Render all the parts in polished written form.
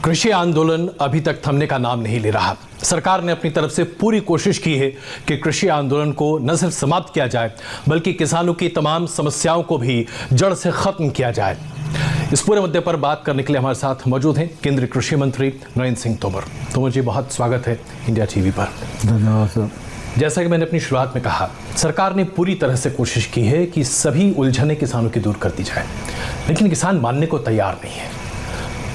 कृषि आंदोलन अभी तक थमने का नाम नहीं ले रहा। सरकार ने अपनी तरफ से पूरी कोशिश की है कि कृषि आंदोलन को न सिर्फ समाप्त किया जाए बल्कि किसानों की तमाम समस्याओं को भी जड़ से खत्म किया जाए। इस पूरे मुद्दे पर बात करने के लिए हमारे साथ मौजूद हैं केंद्रीय कृषि मंत्री नरेंद्र सिंह तोमर। तोमर जी, बहुत स्वागत है इंडिया टीवी पर। धन्यवाद सर। जैसा कि मैंने अपनी शुरुआत में कहा, सरकार ने पूरी तरह से कोशिश की है कि सभी उलझने किसानों की दूर कर दी जाए, लेकिन किसान मानने को तैयार नहीं है।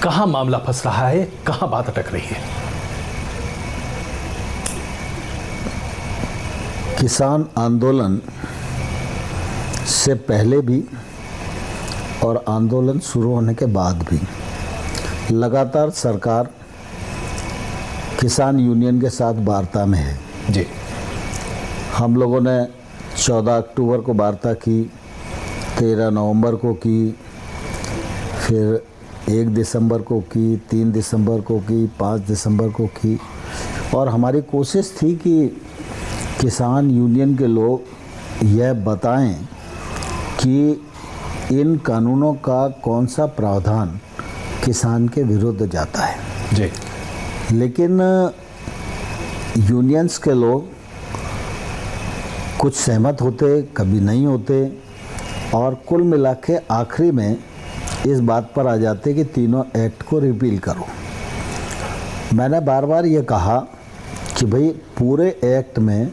कहां मामला फंस रहा है, कहां बात अटक रही है? किसान आंदोलन से पहले भी और आंदोलन शुरू होने के बाद भी लगातार सरकार किसान यूनियन के साथ वार्ता में है। जी, हम लोगों ने 14 अक्टूबर को वार्ता की, 13 नवंबर को की, फिर 1 दिसंबर को की, 3 दिसंबर को की, 5 दिसंबर को की। और हमारी कोशिश थी कि किसान यूनियन के लोग यह बताएं कि इन कानूनों का कौन सा प्रावधान किसान के विरुद्ध जाता है। जी, लेकिन यूनियंस के लोग कुछ सहमत होते, कभी नहीं होते, और कुल मिला के आखिरी में इस बात पर आ जाते कि तीनों एक्ट को रिपील करो। मैंने बार बार ये कहा कि भाई पूरे एक्ट में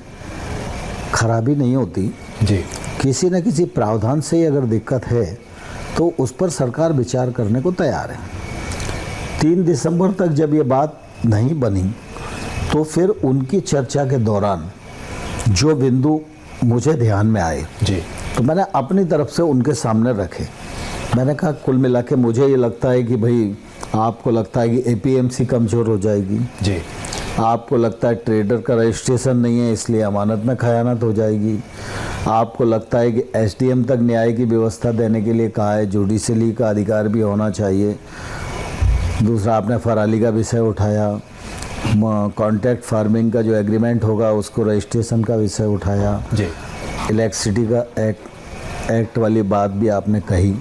खराबी नहीं होती जी, किसी न किसी प्रावधान से ही अगर दिक्कत है तो उस पर सरकार विचार करने को तैयार है। 3 दिसंबर तक जब ये बात नहीं बनी तो फिर उनकी चर्चा के दौरान जो बिंदु मुझे ध्यान में आए जी, तो मैंने अपनी तरफ से उनके सामने रखे। मैंने कहा कुल मिला के मुझे ये लगता है कि भाई आपको लगता है कि एपीएमसी कमज़ोर हो जाएगी, जी, आपको लगता है ट्रेडर का रजिस्ट्रेशन नहीं है इसलिए अमानत में खयानत हो जाएगी, आपको लगता है कि एसडीएम तक न्याय की व्यवस्था देने के लिए कहा है, जुडिशली का अधिकार भी होना चाहिए। दूसरा आपने फराली का विषय उठाया, कॉन्ट्रैक्ट फार्मिंग का जो एग्रीमेंट होगा उसको रजिस्ट्रेशन का विषय उठाया, जी, इलेक्ट्रिसिटी का एक्ट वाली बात भी आपने कही।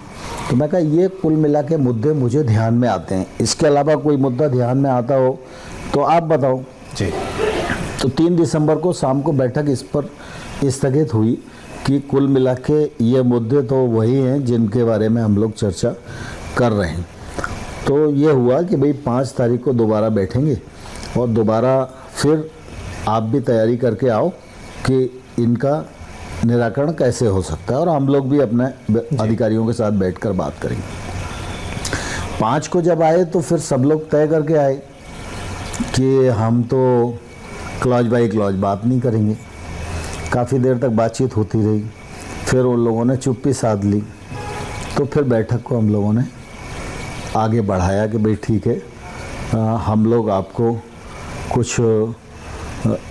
तो मैं कहा ये कुल मिला के मुद्दे मुझे ध्यान में आते हैं, इसके अलावा कोई मुद्दा ध्यान में आता हो तो आप बताओ। जी, तो 3 दिसंबर को शाम को बैठक इस पर स्थगित हुई कि कुल मिला के ये मुद्दे तो वही हैं जिनके बारे में हम लोग चर्चा कर रहे हैं। तो ये हुआ कि भाई 5 तारीख को दोबारा बैठेंगे और दोबारा फिर आप भी तैयारी करके आओ कि इनका निराकरण कैसे हो सकता है, और हम लोग भी अपने अधिकारियों के साथ बैठकर बात करेंगे। 5 को जब आए तो फिर सब लोग तय करके आए कि हम तो क्लॉज बाई क्लॉज बात नहीं करेंगे। काफ़ी देर तक बातचीत होती रही, फिर उन लोगों ने चुप्पी साध ली। तो फिर बैठक को हम लोगों ने आगे बढ़ाया कि भाई ठीक है, हम लोग आपको कुछ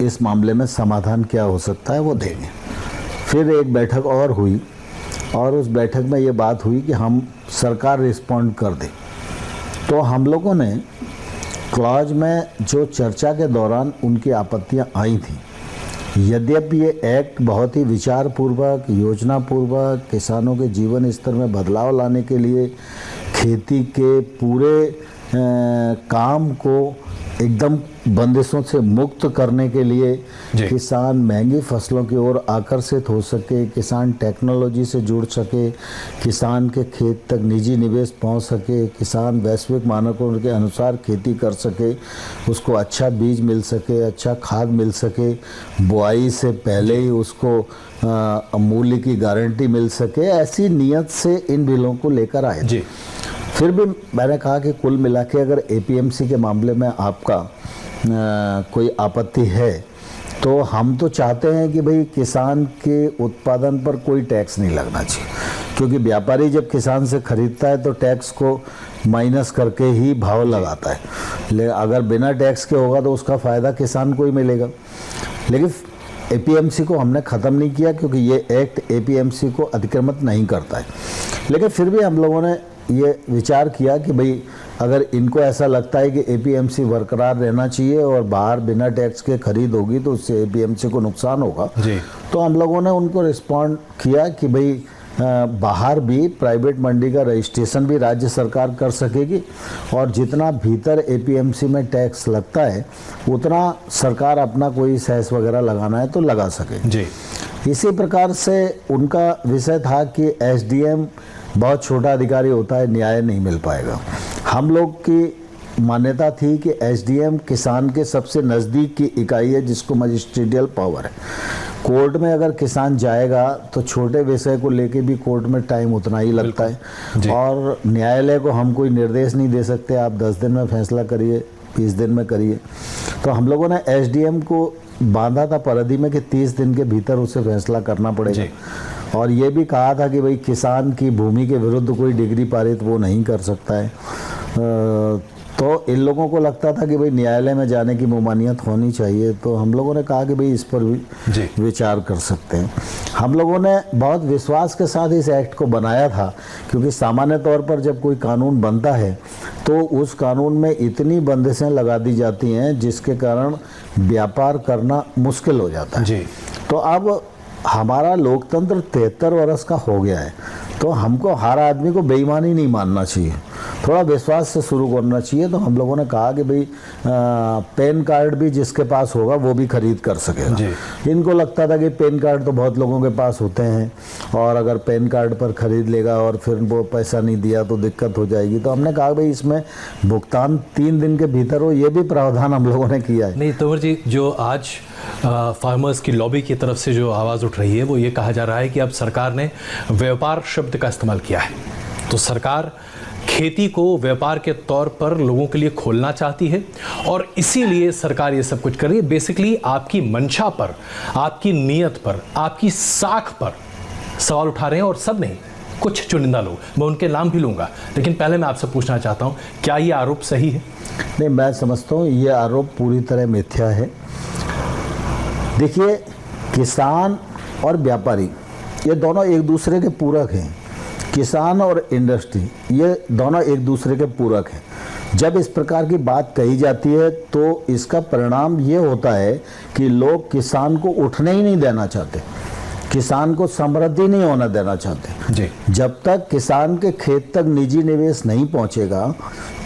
इस मामले में समाधान क्या हो सकता है वो देंगे। फिर एक बैठक और हुई और उस बैठक में ये बात हुई कि हम सरकार रिस्पॉन्ड कर दे। तो हम लोगों ने क्लॉज में जो चर्चा के दौरान उनकी आपत्तियां आई थी, यद्यपि ये एक्ट बहुत ही विचारपूर्वक, योजनापूर्वक किसानों के जीवन स्तर में बदलाव लाने के लिए, खेती के पूरे काम को एकदम बंदिशों से मुक्त करने के लिए, किसान महंगी फसलों की ओर आकर्षित हो सके, किसान टेक्नोलॉजी से जुड़ सके, किसान के खेत तक निजी निवेश पहुंच सके, किसान वैश्विक मानकों के अनुसार खेती कर सके, उसको अच्छा बीज मिल सके, अच्छा खाद मिल सके, बुआई से पहले ही उसको मूल्य की गारंटी मिल सके, ऐसी नीयत से इन बिलों को लेकर आए। जी, फिर भी मैंने कहा कि कुल मिला के अगर एपीएमसी के मामले में आपका कोई आपत्ति है तो हम तो चाहते हैं कि भाई किसान के उत्पादन पर कोई टैक्स नहीं लगना चाहिए, क्योंकि व्यापारी जब किसान से खरीदता है तो टैक्स को माइनस करके ही भाव लगाता है। लेकिन अगर बिना टैक्स के होगा तो उसका फ़ायदा किसान को ही मिलेगा। लेकिन एपीएमसी को हमने ख़त्म नहीं किया क्योंकि ये एक्ट एपीएमसी को अतिक्रमित नहीं करता है। लेकिन फिर भी हम लोगों ने ये विचार किया कि भाई अगर इनको ऐसा लगता है कि एपीएमसी बरकरार रहना चाहिए और बाहर बिना टैक्स के खरीद होगी तो उससे एपीएमसी को नुकसान होगा, जी, तो हम लोगों ने उनको रिस्पॉन्ड किया कि भाई बाहर भी प्राइवेट मंडी का रजिस्ट्रेशन भी राज्य सरकार कर सकेगी और जितना भीतर एपीएमसी में टैक्स लगता है उतना सरकार अपना कोई सेस वगैरह लगाना है तो लगा सके जी। इसी प्रकार से उनका विषय था कि एसडीएम बहुत छोटा अधिकारी होता है, न्याय नहीं मिल पाएगा। हम लोग की मान्यता थी कि एसडीएम किसान के सबसे नज़दीक की इकाई है जिसको मजिस्ट्रेटियल पावर है। कोर्ट में अगर किसान जाएगा तो छोटे विषय को लेके भी कोर्ट में टाइम उतना ही लगता है और न्यायालय को हम कोई निर्देश नहीं दे सकते आप 10 दिन में फैसला करिए, 20 दिन में करिए। तो हम लोगों ने एसडीएम को बांधा था परिधि में कि 30 दिन के भीतर उसे फैसला करना पड़ेगा और ये भी कहा था कि भाई किसान की भूमि के विरुद्ध कोई डिग्री पारित वो नहीं कर सकता है। तो इन लोगों को लगता था कि भाई न्यायालय में जाने की ममानियत होनी चाहिए, तो हम लोगों ने कहा कि भाई इस पर भी विचार कर सकते हैं। हम लोगों ने बहुत विश्वास के साथ इस एक्ट को बनाया था क्योंकि सामान्य तौर पर जब कोई कानून बनता है तो उस कानून में इतनी बंदिशें लगा दी जाती हैं जिसके कारण व्यापार करना मुश्किल हो जाता है। तो अब हमारा लोकतंत्र 73 वर्ष का हो गया है तो हमको हर आदमी को बेईमानी नहीं मानना चाहिए, थोड़ा विश्वास से शुरू करना चाहिए। तो हम लोगों ने कहा कि भाई पैन कार्ड भी जिसके पास होगा वो भी खरीद कर सकेगा। इनको लगता था कि पैन कार्ड तो बहुत लोगों के पास होते हैं और अगर पैन कार्ड पर खरीद लेगा और फिर वो पैसा नहीं दिया तो दिक्कत हो जाएगी। तो हमने कहा भाई इसमें भुगतान 3 दिन के भीतर हो, ये भी प्रावधान हम लोगों ने किया है। नहीं तंवर जी, जो आज फार्मर्स की लॉबी की तरफ से जो आवाज़ उठ रही है वो ये कहा जा रहा है कि अब सरकार ने व्यापार शब्द का इस्तेमाल किया है। तो सरकार खेती को व्यापार के तौर पर लोगों के लिए खोलना चाहती है और इसीलिए सरकार ये सब कुछ कर रही है। बेसिकली आपकी मंशा पर, आपकी नीयत पर, आपकी साख पर सवाल उठा रहे हैं और सब नहीं, कुछ चुनिंदा लोग, मैं उनके नाम भी लूँगा। लेकिन पहले मैं आपसे पूछना चाहता हूँ, क्या ये आरोप सही है? नहीं, मैं समझता हूँ ये आरोप पूरी तरह मिथ्या है। देखिए, किसान और व्यापारी ये दोनों एक दूसरे के पूरक हैं। किसान और इंडस्ट्री ये दोनों एक दूसरे के पूरक हैं। जब इस प्रकार की बात कही जाती है तो इसका परिणाम ये होता है कि लोग किसान को उठने ही नहीं देना चाहते, किसान को समृद्धि नहीं होना देना चाहते जी। जब तक किसान के खेत तक निजी निवेश नहीं पहुंचेगा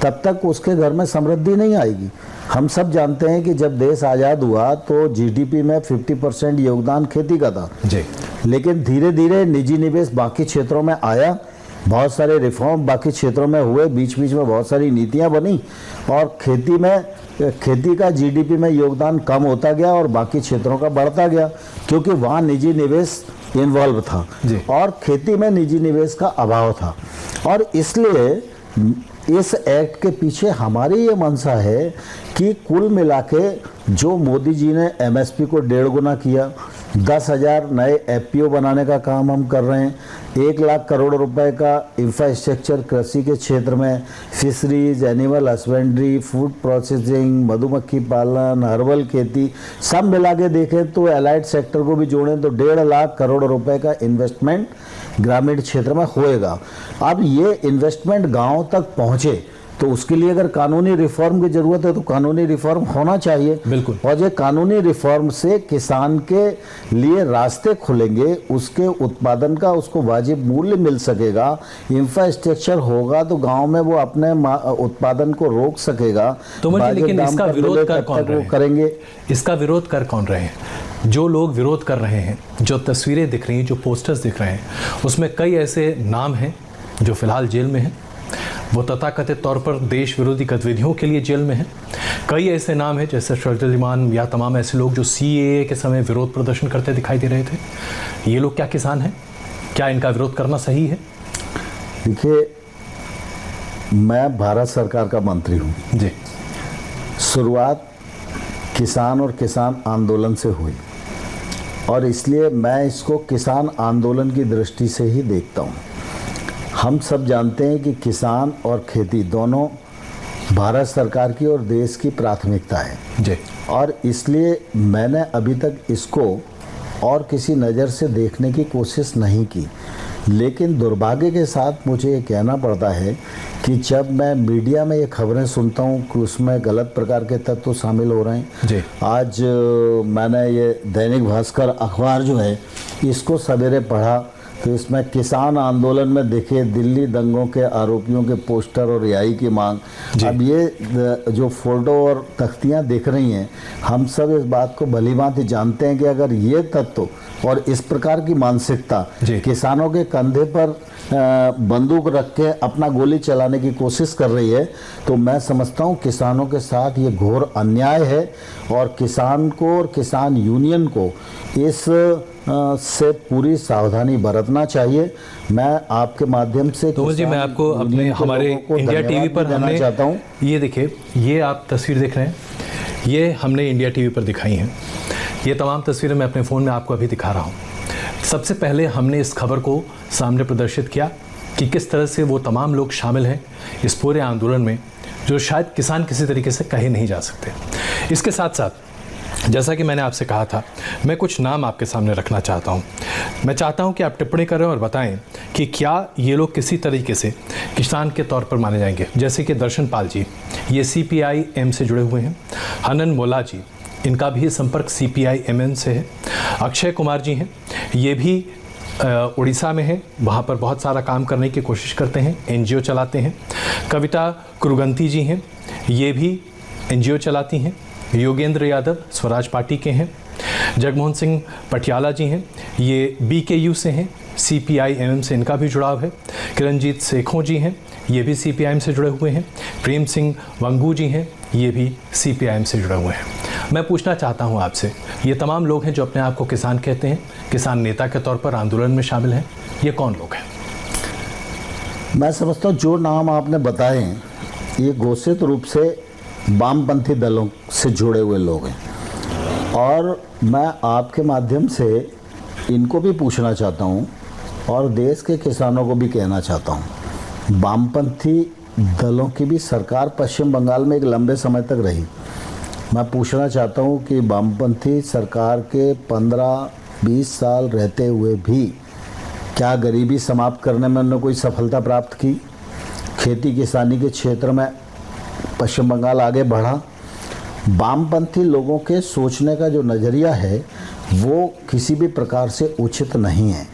तब तक उसके घर में समृद्धि नहीं आएगी। हम सब जानते हैं कि जब देश आज़ाद हुआ तो जीडीपी में 50% योगदान खेती का था जी। लेकिन धीरे धीरे निजी निवेश बाकी क्षेत्रों में आया, बहुत सारे रिफॉर्म बाकी क्षेत्रों में हुए, बीच बीच में बहुत सारी नीतियां बनी और खेती का जीडीपी में योगदान कम होता गया और बाकी क्षेत्रों का बढ़ता गया क्योंकि वहाँ निजी निवेश इन्वॉल्व था और खेती में निजी निवेश का अभाव था। और इसलिए इस एक्ट के पीछे हमारी ये मंशा है कि कुल मिला के जो मोदी जी ने एमएसपी को 1.5 गुना किया, 10,000 नए एफपीओ बनाने का काम हम कर रहे हैं, 1 लाख करोड़ रुपए का इंफ्रास्ट्रक्चर कृषि के क्षेत्र में, fisheries, animal husbandry, food processing, मधुमक्खी पालन, हर्बल खेती सब मिला के देखें तो एलाइड सेक्टर को भी जोड़ें तो 1.5 लाख करोड़ रुपए का इन्वेस्टमेंट ग्रामीण क्षेत्र में होएगा। अब ये इन्वेस्टमेंट गाँव तक पहुँचे तो उसके लिए अगर कानूनी रिफॉर्म की जरूरत है तो कानूनी रिफॉर्म होना चाहिए। बिल्कुल। और ये कानूनी रिफॉर्म से किसान के लिए रास्ते खुलेंगे, उसके उत्पादन का उसको वाजिब मूल्य मिल सकेगा, इंफ्रास्ट्रक्चर होगा तो गांव में वो अपने उत्पादन को रोक सकेगा। तो लेकिन इसका विरोध कर कौन रहे हैं? करेंगे इसका विरोध कर कौन रहे हैं? जो लोग विरोध कर रहे हैं, जो तस्वीरें दिख रही हैं, जो पोस्टर्स दिख रहे हैं, उसमें कई ऐसे नाम हैं जो फिलहाल जेल में हैं, वो तथाकथित तौर पर देश विरोधी गतिविधियों के लिए जेल में हैं। कई ऐसे नाम हैं जैसे शर्तलिमान या तमाम ऐसे लोग जो सीएए के समय विरोध प्रदर्शन करते दिखाई दे रहे थे। ये लोग क्या किसान हैं? क्या इनका विरोध करना सही है? देखिए, मैं भारत सरकार का मंत्री हूँ जी। शुरुआत किसान और किसान आंदोलन से हुई और इसलिए मैं इसको किसान आंदोलन की दृष्टि से ही देखता हूँ। हम सब जानते हैं कि किसान और खेती दोनों भारत सरकार की और देश की प्राथमिकता है जी। और इसलिए मैंने अभी तक इसको और किसी नज़र से देखने की कोशिश नहीं की। लेकिन दुर्भाग्य के साथ मुझे ये कहना पड़ता है कि जब मैं मीडिया में ये खबरें सुनता हूँ कि उसमें गलत प्रकार के तत्व शामिल हो रहे हैं जी। आज मैंने ये दैनिक भास्कर अखबार जो है इसको सवेरे पढ़ा तो इसमें किसान आंदोलन में देखिए दिल्ली दंगों के आरोपियों के पोस्टर और रिहाई की मांग, अब ये जो फोटो और तख्तियां दिख रही हैं, हम सब इस बात को भलीभांति जानते हैं कि अगर ये तत्व और इस प्रकार की मानसिकता किसानों के कंधे पर बंदूक रख के अपना गोली चलाने की कोशिश कर रही है, तो मैं समझता हूँ किसानों के साथ ये घोर अन्याय है और किसान को और किसान यूनियन को इस से पूरी सावधानी बरतना चाहिए। मैं आपके माध्यम से तो जी मैं आपको अपने हमारे इंडिया टीवी पर हमने चाहता हूँ, ये देखिए, ये आप तस्वीर देख रहे हैं, ये हमने इंडिया टीवी पर दिखाई हैं। ये तमाम तस्वीरें मैं अपने फ़ोन में आपको अभी दिखा रहा हूँ। सबसे पहले हमने इस खबर को सामने प्रदर्शित किया कि किस तरह से वो तमाम लोग शामिल हैं इस पूरे आंदोलन में, जो शायद किसान किसी तरीके से कहे नहीं जा सकते। इसके साथ साथ जैसा कि मैंने आपसे कहा था, मैं कुछ नाम आपके सामने रखना चाहता हूं। मैं चाहता हूं कि आप टिप्पणी करें और बताएं कि क्या ये लोग किसी तरीके से किसान के तौर पर माने जाएंगे। जैसे कि दर्शन पाल जी, ये CPI-M से जुड़े हुए हैं। हनन मोला जी, इनका भी संपर्क CPI-MN से है। अक्षय कुमार जी हैं, ये भी उड़ीसा में है, वहाँ पर बहुत सारा काम करने की कोशिश करते हैं, NGO चलाते हैं। कविता कुरुगंती जी हैं, ये भी NGO चलाती हैं। योगेंद्र यादव स्वराज पार्टी के हैं। जगमोहन सिंह पटियाला जी हैं, ये BKU से हैं, CPI-MM से इनका भी जुड़ाव है। किरणजीत सेखों जी हैं, ये भी CPI-M से जुड़े हुए हैं। प्रेम सिंह वंगू जी हैं, ये भी CPI-M से जुड़े हुए हैं। मैं पूछना चाहता हूं आपसे, ये तमाम लोग हैं जो अपने आप को किसान कहते हैं, किसान नेता के तौर पर आंदोलन में शामिल हैं, ये कौन लोग हैं? मैं समझता हूँ जो नाम आपने बताए हैं, ये घोषित रूप से वामपंथी दलों से जुड़े हुए लोग हैं और मैं आपके माध्यम से इनको भी पूछना चाहता हूं और देश के किसानों को भी कहना चाहता हूं, वामपंथी दलों की भी सरकार पश्चिम बंगाल में एक लंबे समय तक रही। मैं पूछना चाहता हूं कि वामपंथी सरकार के 15-20 साल रहते हुए भी क्या गरीबी समाप्त करने में उन्होंने कोई सफलता प्राप्त की? खेती किसानी के क्षेत्र में पश्चिम बंगाल आगे बढ़ा? वामपंथी लोगों के सोचने का जो नज़रिया है वो किसी भी प्रकार से उचित नहीं है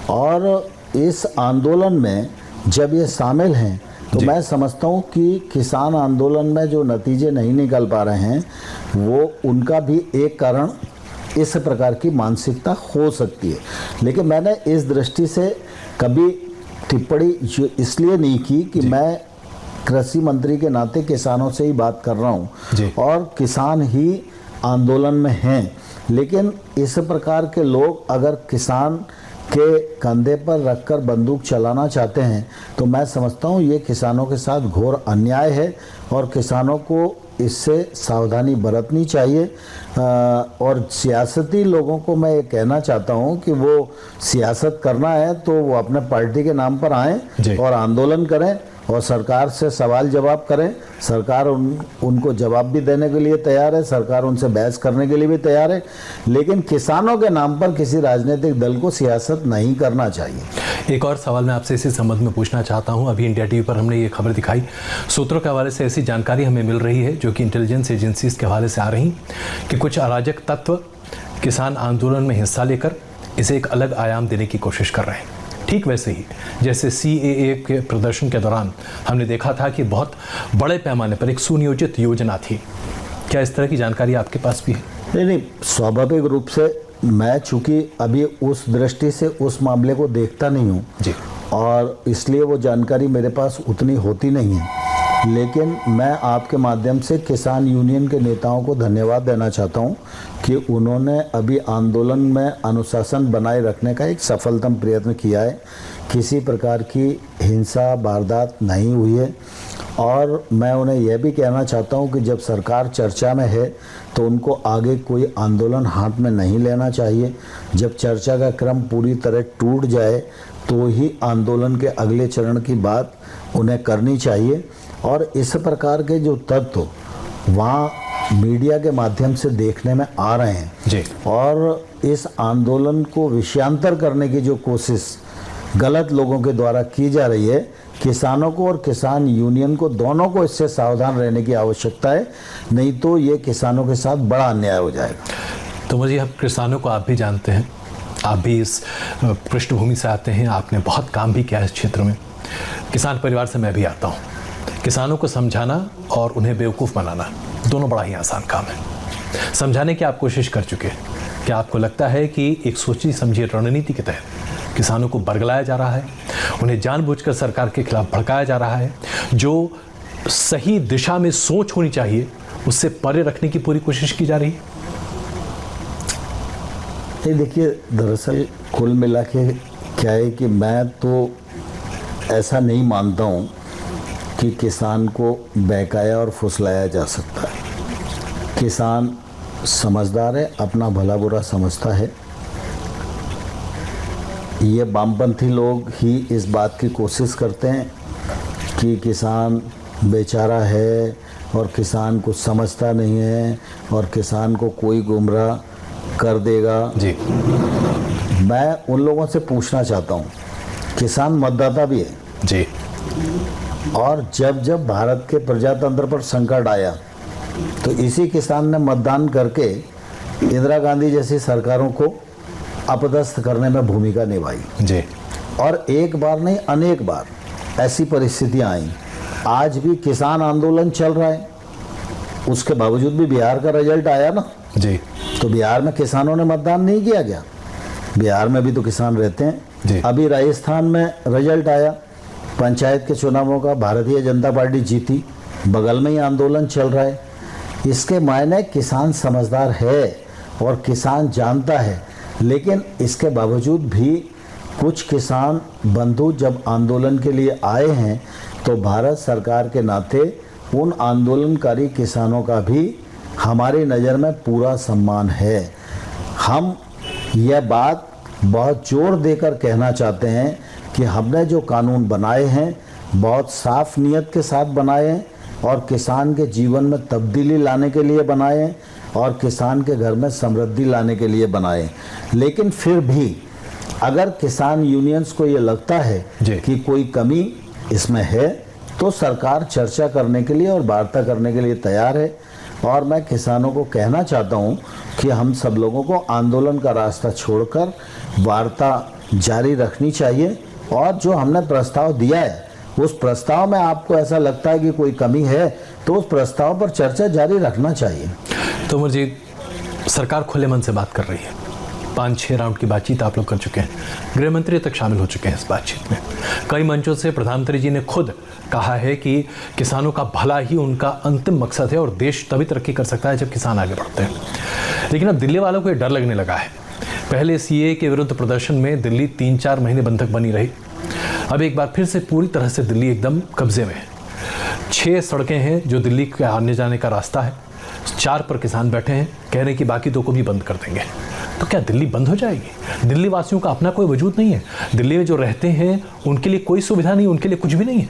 और इस आंदोलन में जब ये शामिल हैं तो मैं समझता हूँ कि किसान आंदोलन में जो नतीजे नहीं निकल पा रहे हैं वो उनका भी एक कारण इस प्रकार की मानसिकता हो सकती है। लेकिन मैंने इस दृष्टि से कभी टिप्पणी इसलिए नहीं की कि मैं कृषि मंत्री के नाते किसानों से ही बात कर रहा हूं और किसान ही आंदोलन में हैं, लेकिन इस प्रकार के लोग अगर किसान के कंधे पर रखकर बंदूक चलाना चाहते हैं तो मैं समझता हूं ये किसानों के साथ घोर अन्याय है और किसानों को इससे सावधानी बरतनी चाहिए। और सियासती लोगों को मैं ये कहना चाहता हूं कि वो सियासत करना है तो वो अपने पार्टी के नाम पर आएं और आंदोलन करें और सरकार से सवाल जवाब करें। सरकार उनको जवाब भी देने के लिए तैयार है, सरकार उनसे बहस करने के लिए भी तैयार है, लेकिन किसानों के नाम पर किसी राजनीतिक दल को सियासत नहीं करना चाहिए। एक और सवाल मैं आपसे इसी संबंध में पूछना चाहता हूं। अभी इंडिया टीवी पर हमने ये खबर दिखाई, सूत्रों के हवाले से ऐसी जानकारी हमें मिल रही है जो कि इंटेलिजेंस एजेंसीज के हवाले से आ रही कि कुछ अराजक तत्व किसान आंदोलन में हिस्सा लेकर इसे एक अलग आयाम देने की कोशिश कर रहे हैं। ठीक वैसे ही जैसे CAA के प्रदर्शन के दौरान हमने देखा था कि बहुत बड़े पैमाने पर एक सुनियोजित योजना थी। क्या इस तरह की जानकारी आपके पास भी है? नहीं, स्वाभाविक रूप से मैं चूंकि अभी उस दृष्टि से उस मामले को देखता नहीं हूँ जी, और इसलिए वो जानकारी मेरे पास उतनी होती नहीं है। लेकिन मैं आपके माध्यम से किसान यूनियन के नेताओं को धन्यवाद देना चाहता हूं कि उन्होंने अभी आंदोलन में अनुशासन बनाए रखने का एक सफलतम प्रयत्न किया है। किसी प्रकार की हिंसा वारदात नहीं हुई है और मैं उन्हें यह भी कहना चाहता हूं कि जब सरकार चर्चा में है तो उनको आगे कोई आंदोलन हाथ में नहीं लेना चाहिए। जब चर्चा का क्रम पूरी तरह टूट जाए तो ही आंदोलन के अगले चरण की बात उन्हें करनी चाहिए। और इस प्रकार के जो तत्व वहाँ मीडिया के माध्यम से देखने में आ रहे हैं जी, और इस आंदोलन को विषयांतर करने की जो कोशिश गलत लोगों के द्वारा की जा रही है, किसानों को और किसान यूनियन को दोनों को इससे सावधान रहने की आवश्यकता है, नहीं तो ये किसानों के साथ बड़ा अन्याय हो जाएगा। तो मुझे अब किसानों को आप भी जानते हैं, आप भी इस पृष्ठभूमि से आते हैं, आपने बहुत काम भी किया है इस क्षेत्र में। किसान परिवार से मैं भी आता हूँ। किसानों को समझाना और उन्हें बेवकूफ़ बनाना दोनों बड़ा ही आसान काम है। समझाने की आप कोशिश कर चुके हैं। क्या आपको लगता है कि एक सोची समझी रणनीति के तहत किसानों को बरगलाया जा रहा है, उन्हें जानबूझकर सरकार के खिलाफ भड़काया जा रहा है, जो सही दिशा में सोच होनी चाहिए उससे परे रखने की पूरी कोशिश की जा रही है? ये देखिए, दरअसल कुल मिला के क्या है कि मैं तो ऐसा नहीं मानता हूँ कि किसान को बहकाया और फुसलाया जा सकता है। किसान समझदार है, अपना भला बुरा समझता है। ये वामपंथी लोग ही इस बात की कोशिश करते हैं कि किसान बेचारा है और किसान कुछ समझता नहीं है और किसान को कोई गुमराह कर देगा। जी, मैं उन लोगों से पूछना चाहता हूँ, किसान मतदाता भी है जी, और जब जब भारत के प्रजातंत्र पर संकट आया तो इसी किसान ने मतदान करके इंदिरा गांधी जैसी सरकारों को अपदस्थ करने में भूमिका निभाई। जी, और एक बार नहीं, अनेक बार ऐसी परिस्थितियां आई। आज भी किसान आंदोलन चल रहा है, उसके बावजूद भी बिहार का रिजल्ट आया ना। जी, तो बिहार में किसानों ने मतदान नहीं किया गया? बिहार में भी तो किसान रहते जी। हैं। अभी राजस्थान में रिजल्ट आया पंचायत के चुनावों का, भारतीय जनता पार्टी जीती, बगल में ही आंदोलन चल रहा है। इसके मायने किसान समझदार है और किसान जानता है, लेकिन इसके बावजूद भी कुछ किसान बंधु जब आंदोलन के लिए आए हैं तो भारत सरकार के नाते उन आंदोलनकारी किसानों का भी हमारी नज़र में पूरा सम्मान है। हम यह बात बहुत जोर देकर कहना चाहते हैं कि हमने जो कानून बनाए हैं बहुत साफ नियत के साथ बनाए हैं और किसान के जीवन में तब्दीली लाने के लिए बनाए हैं और किसान के घर में समृद्धि लाने के लिए बनाए। लेकिन फिर भी अगर किसान यूनियंस को ये लगता है जी। कि कोई कमी इसमें है तो सरकार चर्चा करने के लिए और वार्ता करने के लिए तैयार है। और मैं किसानों को कहना चाहता हूं कि हम सब लोगों को आंदोलन का रास्ता छोड़कर वार्ता जारी रखनी चाहिए और जो हमने प्रस्ताव दिया है उस प्रस्ताव में आपको ऐसा लगता है कि कोई कमी है तो उस प्रस्ताव पर चर्चा जारी रखना चाहिए। तोमर जी, सरकार खुले मन से बात कर रही है। 5-6 राउंड की बातचीत आप लोग कर चुके हैं, गृह मंत्री तक शामिल हो चुके हैं इस बातचीत में। कई मंचों से प्रधानमंत्री जी ने खुद कहा है कि किसानों का भला ही उनका अंतिम मकसद है और देश तभी तरक्की कर सकता है जब किसान आगे बढ़ते हैं। लेकिन अब दिल्ली वालों को ये डर लगने लगा है। पहले सीए के विरुद्ध प्रदर्शन में दिल्ली 3-4 महीने बंधक बनी रही। अब एक बार फिर से पूरी तरह से दिल्ली एकदम कब्जे में है। 6 सड़कें हैं जो दिल्ली के आने जाने का रास्ता है, 4 पर किसान बैठे हैं, कह रहे हैं कि बाकी 2 को भी बंद कर देंगे। तो क्या दिल्ली बंद हो जाएगी? दिल्ली वासियों का अपना कोई वजूद नहीं है। दिल्ली में जो रहते हैं उनके लिए कोई सुविधा नहीं, उनके लिए कुछ भी नहीं है।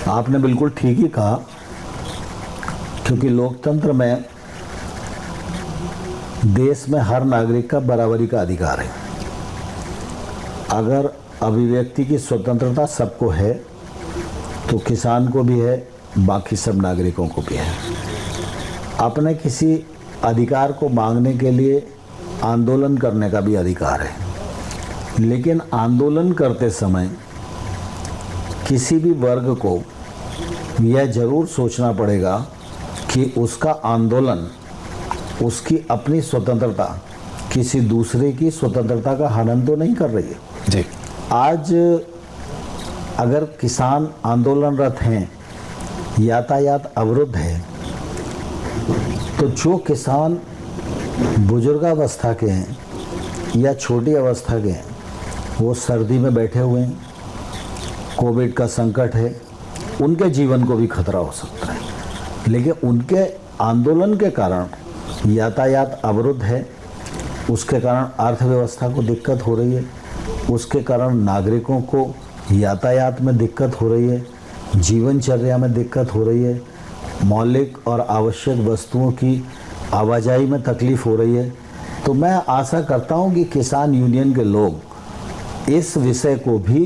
आपने बिल्कुल ठीक ही कहा, क्योंकि लोकतंत्र में देश में हर नागरिक का बराबरी का अधिकार है। अगर अभिव्यक्ति की स्वतंत्रता सबको है तो किसान को भी है, बाकी सब नागरिकों को भी है। अपने किसी अधिकार को मांगने के लिए आंदोलन करने का भी अधिकार है, लेकिन आंदोलन करते समय किसी भी वर्ग को यह जरूर सोचना पड़ेगा कि उसका आंदोलन उसकी अपनी स्वतंत्रता किसी दूसरे की स्वतंत्रता का हनन तो नहीं कर रही है। जी। आज अगर किसान आंदोलनरत हैं, यातायात अवरुद्ध है, तो जो किसान बुजुर्गावस्था के हैं या छोटी अवस्था के हैं वो सर्दी में बैठे हुए हैं, कोविड का संकट है, उनके जीवन को भी खतरा हो सकता है। लेकिन उनके आंदोलन के कारण यातायात अवरुद्ध है, उसके कारण अर्थव्यवस्था को दिक्कत हो रही है, उसके कारण नागरिकों को यातायात में दिक्कत हो रही है, जीवनचर्या में दिक्कत हो रही है, मौलिक और आवश्यक वस्तुओं की आवाजाही में तकलीफ हो रही है। तो मैं आशा करता हूं कि किसान यूनियन के लोग इस विषय को भी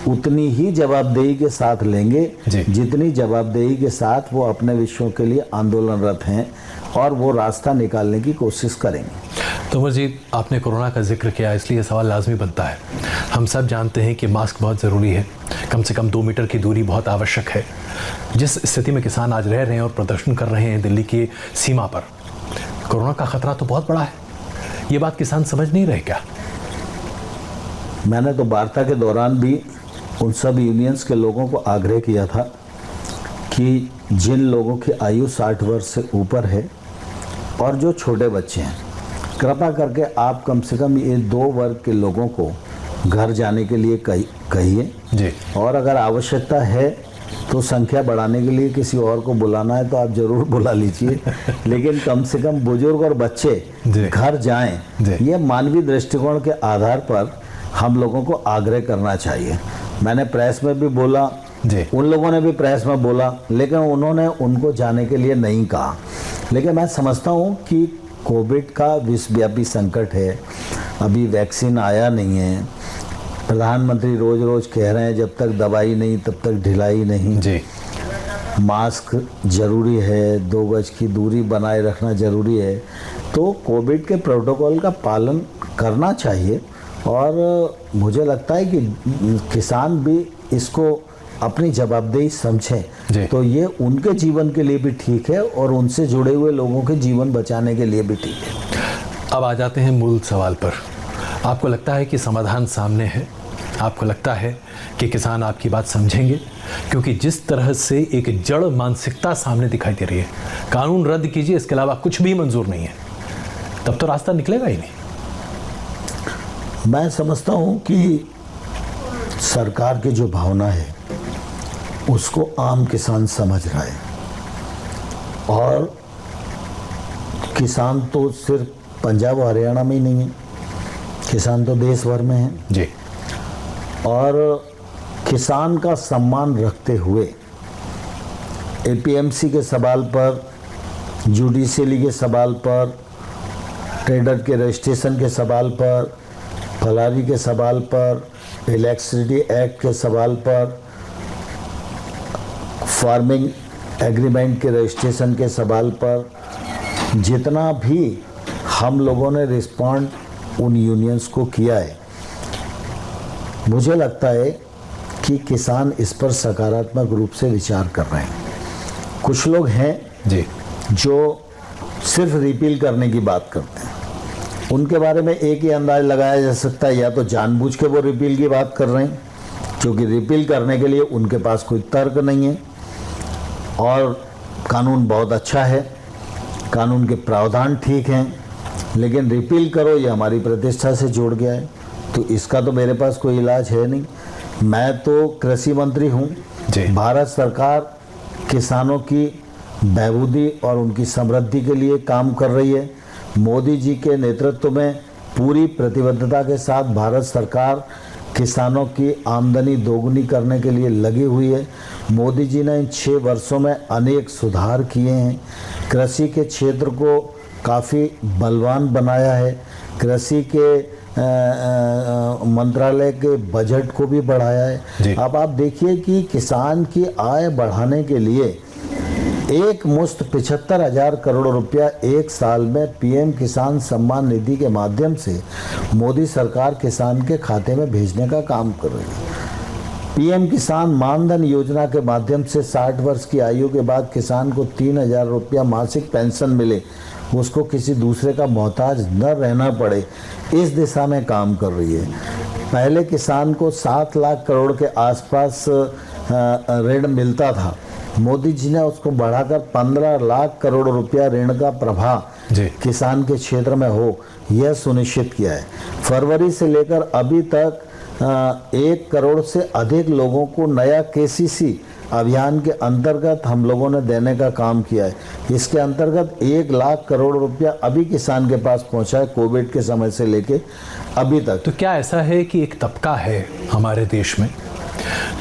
उतनी ही जवाबदेही के साथ लेंगे जी। जितनी जवाबदेही के साथ वो अपने विषयों के लिए आंदोलनरत हैं और वो रास्ता निकालने की कोशिश करेंगे। तोमर जी, आपने कोरोना का जिक्र किया, इसलिए सवाल लाजमी बनता है। हम सब जानते हैं कि मास्क बहुत ज़रूरी है, कम से कम 2 मीटर की दूरी बहुत आवश्यक है। जिस स्थिति में किसान आज रह रहे हैं और प्रदर्शन कर रहे हैं दिल्ली की सीमा पर, कोरोना का खतरा तो बहुत बड़ा है। ये बात किसान समझ नहीं रहे क्या? मैंने तो वार्ता के दौरान भी उन सब यूनियंस के लोगों को आग्रह किया था कि जिन लोगों की आयु 60 वर्ष से ऊपर है और जो छोटे बच्चे हैं, कृपा करके आप कम से कम ये 2 वर्ग के लोगों को घर जाने के लिए कहिए जी। और अगर आवश्यकता है तो संख्या बढ़ाने के लिए किसी और को बुलाना है तो आप ज़रूर बुला लीजिए, लेकिन कम से कम बुजुर्ग और बच्चे जी। घर जाएं। जी। ये मानवीय दृष्टिकोण के आधार पर हम लोगों को आग्रह करना चाहिए। मैंने प्रेस में भी बोला जी। उन लोगों ने भी प्रेस में बोला, लेकिन उन्होंने उनको जाने के लिए नहीं कहा। लेकिन मैं समझता हूँ कि कोविड का विश्वव्यापी संकट है, अभी वैक्सीन आया नहीं है। प्रधानमंत्री रोज़ रोज़ कह रहे हैं जब तक दवाई नहीं तब तक ढिलाई नहीं। जी। मास्क ज़रूरी है, 2 गज की दूरी बनाए रखना ज़रूरी है। तो कोविड के प्रोटोकॉल का पालन करना चाहिए और मुझे लगता है कि किसान भी इसको अपनी जवाबदेही समझें तो ये उनके जीवन के लिए भी ठीक है और उनसे जुड़े हुए लोगों के जीवन बचाने के लिए भी ठीक है। अब आ जाते हैं मूल सवाल पर। आपको लगता है कि समाधान सामने है? आपको लगता है कि किसान आपकी बात समझेंगे? क्योंकि जिस तरह से एक जड़ मानसिकता सामने दिखाई दे रही है, कानून रद्द कीजिए, इसके अलावा कुछ भी मंजूर नहीं है, तब तो रास्ता निकलेगा ही नहीं। मैं समझता हूँ कि सरकार की जो भावना है उसको आम किसान समझ रहा है और किसान तो सिर्फ पंजाब और हरियाणा में ही नहीं है, किसान तो देश भर में है जी। और किसान का सम्मान रखते हुए एपीएमसी के सवाल पर, जुडिशरी के सवाल पर, ट्रेडर के रजिस्ट्रेशन के सवाल पर, फलारी के सवाल पर, इलेक्ट्रिसिटी एक्ट के सवाल पर, फार्मिंग एग्रीमेंट के रजिस्ट्रेशन के सवाल पर, जितना भी हम लोगों ने रिस्पॉन्ड उन यूनियंस को किया है, मुझे लगता है कि किसान इस पर सकारात्मक रूप से विचार कर रहे हैं। कुछ लोग हैं जी जो सिर्फ रिपील करने की बात करते हैं, उनके बारे में एक ही अंदाज लगाया जा सकता है, या तो जानबूझ के वो रिपील की बात कर रहे हैं क्योंकि रिपील करने के लिए उनके पास कोई तर्क नहीं है और कानून बहुत अच्छा है, कानून के प्रावधान ठीक हैं, लेकिन रिपील करो ये हमारी प्रतिष्ठा से जुड़ गया है, तो इसका तो मेरे पास कोई इलाज है नहीं। मैं तो कृषि मंत्री हूँ। भारत सरकार किसानों की बहबूदी और उनकी समृद्धि के लिए काम कर रही है। मोदी जी के नेतृत्व में पूरी प्रतिबद्धता के साथ भारत सरकार किसानों की आमदनी दोगुनी करने के लिए लगी हुई है। मोदी जी ने इन 6 वर्षों में अनेक सुधार किए हैं, कृषि के क्षेत्र को काफ़ी बलवान बनाया है, कृषि के मंत्रालय के बजट को भी बढ़ाया है। अब आप देखिए कि किसान की आय बढ़ाने के लिए एक मुश्त 75,000 करोड़ रुपया एक साल में पीएम किसान सम्मान निधि के माध्यम से मोदी सरकार किसान के खाते में भेजने का काम कर रही है। पीएम किसान मानधन योजना के माध्यम से 60 वर्ष की आयु के बाद किसान को 3,000 रुपया मासिक पेंशन मिले, उसको किसी दूसरे का मोहताज न रहना पड़े, इस दिशा में काम कर रही है। पहले किसान को 7 लाख करोड़ के आसपास ऋण मिलता था, मोदी जी ने उसको बढ़ाकर 15 लाख करोड़ रुपया ऋण का प्रवाह किसान के क्षेत्र में हो, यह सुनिश्चित किया है। फरवरी से लेकर अभी तक 1 करोड़ से अधिक लोगों को नया केसीसी अभियान के अंतर्गत हम लोगों ने देने का काम किया है। इसके अंतर्गत 1 लाख करोड़ रुपया अभी किसान के पास पहुंचा है, कोविड के समय से लेके अभी तक। तो क्या ऐसा है कि एक तबका है हमारे देश में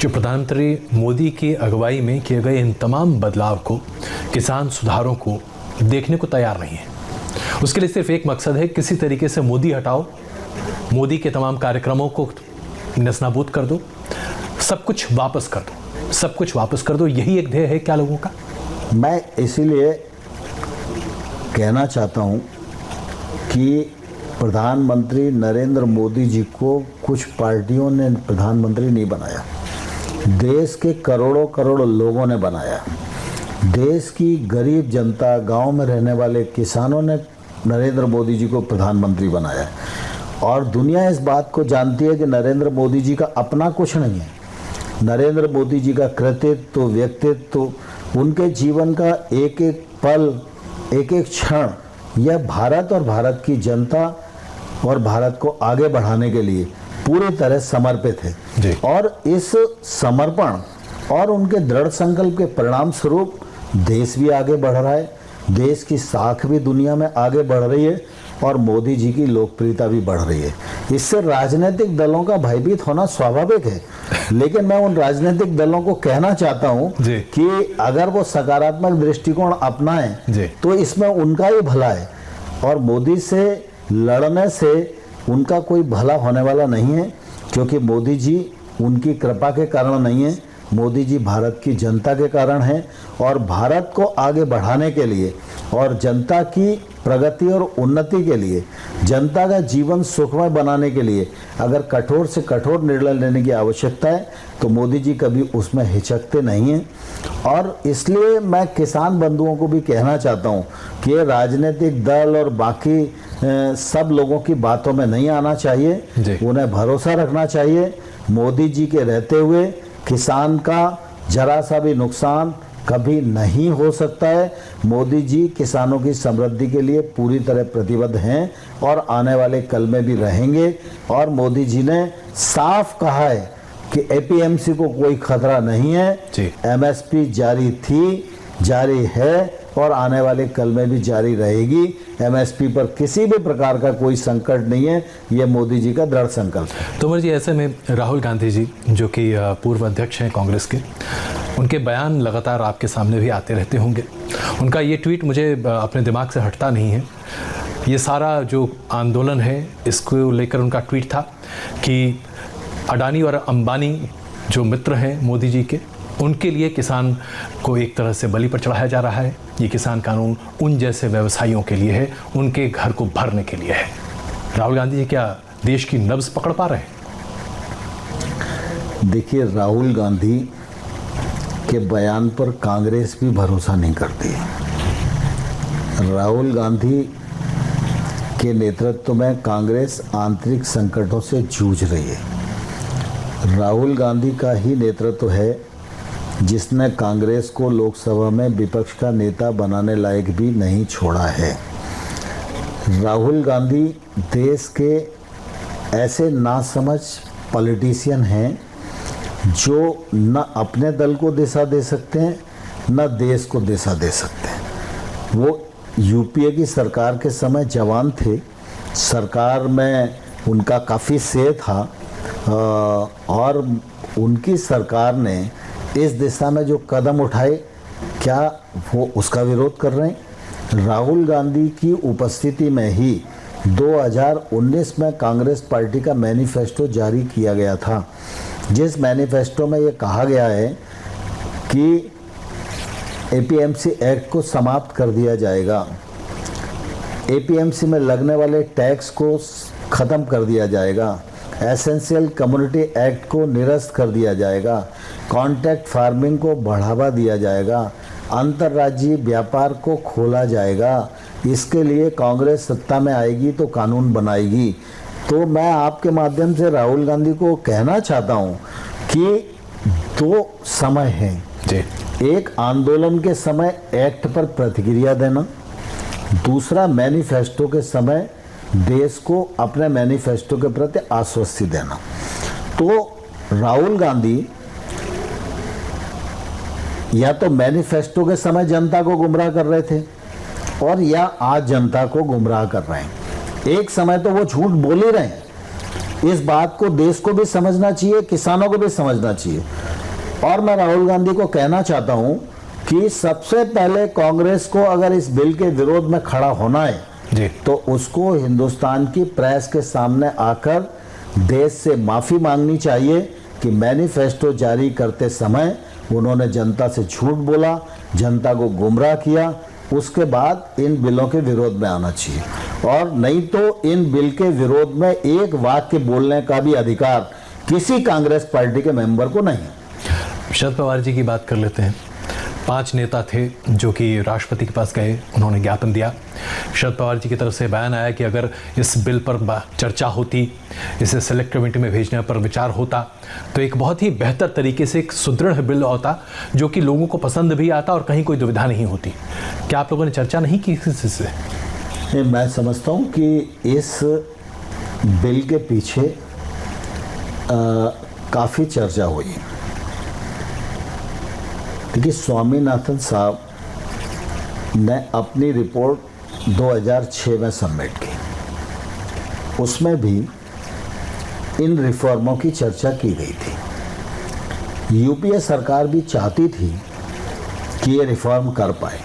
जो प्रधानमंत्री मोदी की अगुवाई में किए गए इन तमाम बदलाव को, किसान सुधारों को देखने को तैयार नहीं है? उसके लिए सिर्फ एक मकसद है, किसी तरीके से मोदी हटाओ, मोदी के तमाम कार्यक्रमों को नस्नाबूद कर दो, सब कुछ वापस कर दो, सब कुछ वापस कर दो, यही एक ध्येय है क्या लोगों का? मैं इसीलिए कहना चाहता हूं कि प्रधानमंत्री नरेंद्र मोदी जी को कुछ पार्टियों ने प्रधानमंत्री नहीं बनाया, देश के करोड़ों करोड़ लोगों ने बनाया। देश की गरीब जनता, गांव में रहने वाले किसानों ने नरेंद्र मोदी जी को प्रधानमंत्री बनाया। और दुनिया इस बात को जानती है कि नरेंद्र मोदी जी का अपना कुछ नहीं है। नरेंद्र मोदी जी का कृतित्व, व्यक्तित्व, उनके जीवन का एक एक पल, एक एक क्षण, यह भारत और भारत की जनता और भारत को आगे बढ़ाने के लिए पूरी तरह समर्पित है जी। और इस समर्पण और उनके दृढ़ संकल्प के परिणाम स्वरूप देश भी आगे बढ़ रहा है, देश की साख भी दुनिया में आगे बढ़ रही है और मोदी जी की लोकप्रियता भी बढ़ रही है। इससे राजनीतिक दलों का भयभीत होना स्वाभाविक है, लेकिन मैं उन राजनीतिक दलों को कहना चाहता हूं जी। कि अगर वो सकारात्मक दृष्टिकोण अपनाएं तो इसमें उनका ही भला है और मोदी से लड़ने से उनका कोई भला होने वाला नहीं है, क्योंकि मोदी जी उनकी कृपा के कारण नहीं है, मोदी जी भारत की जनता के कारण हैं और भारत को आगे बढ़ाने के लिए और जनता की प्रगति और उन्नति के लिए, जनता का जीवन सुखमय बनाने के लिए अगर कठोर से कठोर निर्णय लेने की आवश्यकता है तो मोदी जी कभी उसमें हिचकते नहीं हैं। और इसलिए मैं किसान बंधुओं को भी कहना चाहता हूं कि राजनीतिक दल और बाकी सब लोगों की बातों में नहीं आना चाहिए, उन्हें भरोसा रखना चाहिए। मोदी जी के रहते हुए किसान का जरा सा भी नुकसान कभी नहीं हो सकता है। मोदी जी किसानों की समृद्धि के लिए पूरी तरह प्रतिबद्ध हैं और आने वाले कल में भी रहेंगे। और मोदी जी ने साफ कहा है कि एपीएमसी को कोई खतरा नहीं है, एमएसपी जारी थी, जारी है और आने वाले कल में भी जारी रहेगी। एमएसपी पर किसी भी प्रकार का कोई संकट नहीं है, ये मोदी जी का दृढ़ संकल्प है। तोमर जी, ऐसे में राहुल गांधी जी जो कि पूर्व अध्यक्ष हैं कांग्रेस के, उनके बयान लगातार आपके सामने भी आते रहते होंगे। उनका ये ट्वीट मुझे अपने दिमाग से हटता नहीं है। ये सारा जो आंदोलन है इसको लेकर उनका ट्वीट था कि अडानी और अंबानी जो मित्र हैं मोदी जी के, उनके लिए किसान को एक तरह से बलि पर चढ़ाया जा रहा है। ये किसान कानून उन जैसे व्यवसायियों के लिए है, उनके घर को भरने के लिए है। राहुल गांधी जी क्या देश की नब्ज पकड़ पा रहे हैं? देखिए, राहुल गांधी के बयान पर कांग्रेस भी भरोसा नहीं करती है। राहुल गांधी के नेतृत्व में कांग्रेस आंतरिक संकटों से जूझ रही है। राहुल गांधी का ही नेतृत्व है जिसने कांग्रेस को लोकसभा में विपक्ष का नेता बनाने लायक भी नहीं छोड़ा है। राहुल गांधी देश के ऐसे नासमझ पॉलिटिशियन हैं जो न अपने दल को दिशा दे सकते हैं न देश को दिशा दे सकते हैं। वो यूपीए की सरकार के समय जवान थे, सरकार में उनका काफ़ी से था और उनकी सरकार ने इस दिशा में जो कदम उठाए, क्या वो उसका विरोध कर रहे हैं? राहुल गांधी की उपस्थिति में ही 2019 में कांग्रेस पार्टी का मैनिफेस्टो जारी किया गया था, जिस मैनिफेस्टो में ये कहा गया है कि एपीएमसी एक्ट को समाप्त कर दिया जाएगा, एपीएमसी में लगने वाले टैक्स को ख़त्म कर दिया जाएगा, एसेंशियल कम्युनिटी एक्ट को निरस्त कर दिया जाएगा, कॉन्ट्रैक्ट फार्मिंग को बढ़ावा दिया जाएगा, अंतर्राज्यीय व्यापार को खोला जाएगा। इसके लिए कांग्रेस सत्ता में आएगी तो कानून बनाएगी। तो मैं आपके माध्यम से राहुल गांधी को कहना चाहता हूं कि दो समय हैं जी। एक आंदोलन के समय एक्ट पर प्रतिक्रिया देना, दूसरा मैनिफेस्टो के समय देश को अपने मैनिफेस्टो के प्रति आश्वस्ति देना। तो राहुल गांधी या तो मैनिफेस्टो के समय जनता को गुमराह कर रहे थे और या आज जनता को गुमराह कर रहे हैं। एक समय तो वो झूठ बोल ही रहे हैं। इस बात को देश को भी समझना चाहिए, किसानों को भी समझना चाहिए। और मैं राहुल गांधी को कहना चाहता हूं कि सबसे पहले कांग्रेस को अगर इस बिल के विरोध में खड़ा होना है जी, तो उसको हिंदुस्तान की प्रेस के सामने आकर देश से माफ़ी मांगनी चाहिए कि मैनिफेस्टो जारी करते समय उन्होंने जनता से झूठ बोला, जनता को गुमराह किया, उसके बाद इन बिलों के विरोध में आना चाहिए। और नहीं तो इन बिल के विरोध में एक वाक्य बोलने का भी अधिकार किसी कांग्रेस पार्टी के मेंबर को नहीं। शरद पवार जी की बात कर लेते हैं। 5 नेता थे जो कि राष्ट्रपति के पास गए, उन्होंने ज्ञापन दिया। शरद पवार जी की तरफ से बयान आया कि अगर इस बिल पर चर्चा होती, इसे सेलेक्ट कमेटी में भेजने पर विचार होता, तो एक बहुत ही बेहतर तरीके से एक सुदृढ़ बिल होता जो कि लोगों को पसंद भी आता और कहीं कोई दुविधा नहीं होती। क्या आप लोगों ने चर्चा नहीं की किसी से? मैं समझता हूँ कि इस बिल के पीछे काफ़ी चर्चा हुई। देखिए, स्वामीनाथन साहब ने अपनी रिपोर्ट 2006 में सबमिट की, उसमें भी इन रिफॉर्मों की चर्चा की गई थी। यूपीए सरकार भी चाहती थी कि ये रिफॉर्म कर पाए,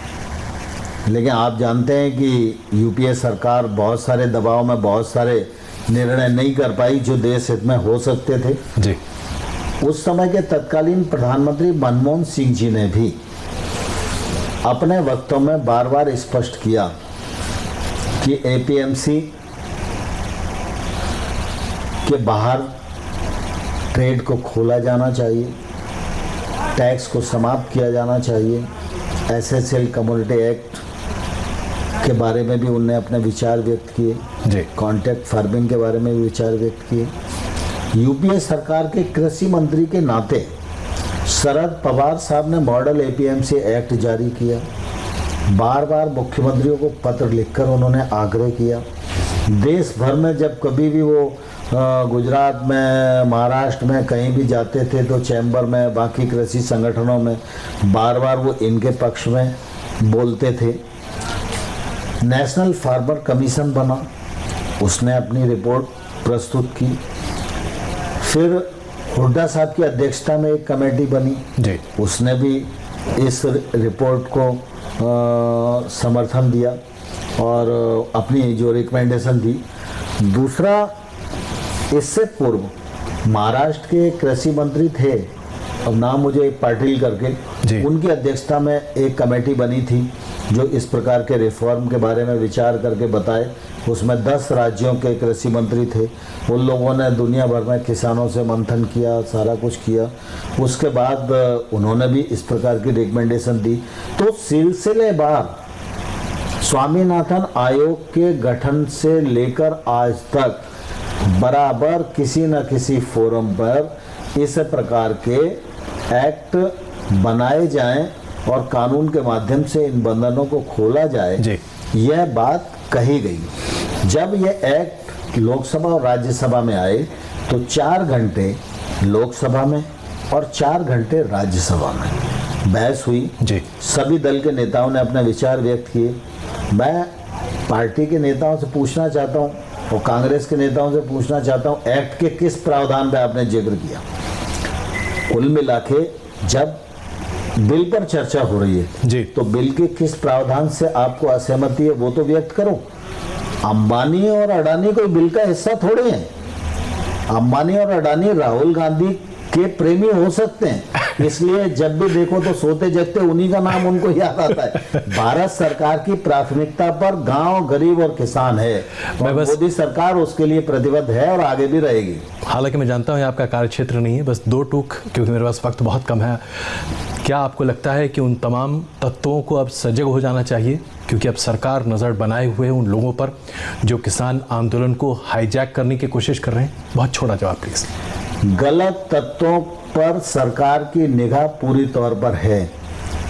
लेकिन आप जानते हैं कि यूपीए सरकार बहुत सारे दबाव में बहुत सारे निर्णय नहीं कर पाई जो देश हित में हो सकते थे। जी। उस समय के तत्कालीन प्रधानमंत्री मनमोहन सिंह जी ने भी अपने वक्तों में बार बार स्पष्ट किया कि एपीएमसी के बाहर ट्रेड को खोला जाना चाहिए, टैक्स को समाप्त किया जाना चाहिए, एसएसएल कम्युनिटी एक्ट के बारे में भी उनने अपने विचार व्यक्त किए, जी। कॉन्ट्रैक्ट फार्मिंग के बारे में भी विचार व्यक्त किए। यूपीए सरकार के कृषि मंत्री के नाते शरद पवार साहब ने मॉडल एपीएमसी एक्ट जारी किया। बार बार मुख्यमंत्रियों को पत्र लिखकर उन्होंने आग्रह किया। देश भर में जब कभी भी वो गुजरात में, महाराष्ट्र में कहीं भी जाते थे तो चैम्बर में, बाकी कृषि संगठनों में बार बार वो इनके पक्ष में बोलते थे। नेशनल फार्मर कमीशन बना, उसने अपनी रिपोर्ट प्रस्तुत की। फिर हुड्डा साहब की अध्यक्षता में एक कमेटी बनी, जी। उसने भी इस रिपोर्ट को समर्थन दिया और अपनी जो रिकमेंडेशन दी। दूसरा, इससे पूर्व महाराष्ट्र के कृषि मंत्री थे, अब नाम मुझे पाटिल करके, उनकी अध्यक्षता में एक कमेटी बनी थी जो इस प्रकार के रिफॉर्म के बारे में विचार करके बताए। उसमें 10 राज्यों के कृषि मंत्री थे। उन लोगों ने दुनिया भर में किसानों से मंथन किया, सारा कुछ किया। उसके बाद उन्होंने भी इस प्रकार की रिकमेंडेशन दी। तो सिलसिलेवार स्वामीनाथन आयोग के गठन से लेकर आज तक बराबर किसी न किसी फोरम पर इस प्रकार के एक्ट बनाए जाएं और कानून के माध्यम से इन बंधनों को खोला जाए, यह बात कही गई। जब यह एक्ट लोकसभा और राज्यसभा में आए तो 4 घंटे लोकसभा में और 4 घंटे राज्यसभा में बहस हुई। सभी दल के नेताओं ने अपने विचार व्यक्त किए। मैं पार्टी के नेताओं से पूछना चाहता हूं और कांग्रेस के नेताओं से पूछना चाहता हूं, एक्ट के किस प्रावधान पे आपने जिक्र किया? कुल मिला के जब बिल पर चर्चा हो रही है जी, तो बिल के किस प्रावधान से आपको असहमति है वो तो व्यक्त करो। अंबानी और अडानी कोई बिल का हिस्सा थोड़े हैं। अंबानी और अडानी राहुल गांधी के प्रेमी हो सकते हैं, इसलिए जब भी देखो तो सोते जगते उन्हीं का नाम उनको याद आता है। भारत सरकार की प्राथमिकता पर गांव, गरीब और किसान है और मोदी सरकार उसके लिए प्रतिबद्ध है और आगे भी रहेगी। हालांकि मैं जानता हूं आपका कार्यक्षेत्र नहीं है, बस 2 टूक, क्योंकि मेरे पास वक्त बहुत कम है। क्या आपको लगता है कि उन तमाम तत्वों को अब सजग हो जाना चाहिए, क्योंकि अब सरकार नज़र बनाए हुए उन लोगों पर जो किसान आंदोलन को हाईजैक करने की कोशिश कर रहे हैं? बहुत छोटा जवाब प्लीज। गलत तत्वों पर सरकार की निगाह पूरी तौर पर है।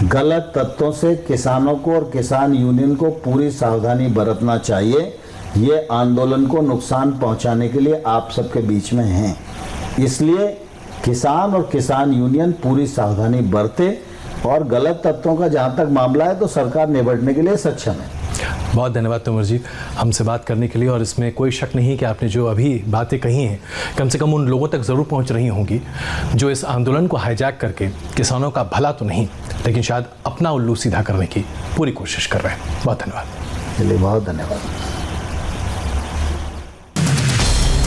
गलत तत्वों से किसानों को और किसान यूनियन को पूरी सावधानी बरतना चाहिए। ये आंदोलन को नुकसान पहुंचाने के लिए आप सबके बीच में हैं, इसलिए किसान और किसान यूनियन पूरी सावधानी बरते और गलत तत्वों का जहां तक मामला है तो सरकार निपटने के लिए सक्षम है। बहुत धन्यवाद तोमर जी हमसे बात करने के लिए, और इसमें कोई शक नहीं कि आपने जो अभी बातें कही हैं कम से कम उन लोगों तक ज़रूर पहुंच रही होंगी जो इस आंदोलन को हाईजैक करके किसानों का भला तो नहीं लेकिन शायद अपना उल्लू सीधा करने की पूरी कोशिश कर रहे हैं। बहुत धन्यवाद। चलिए, बहुत धन्यवाद।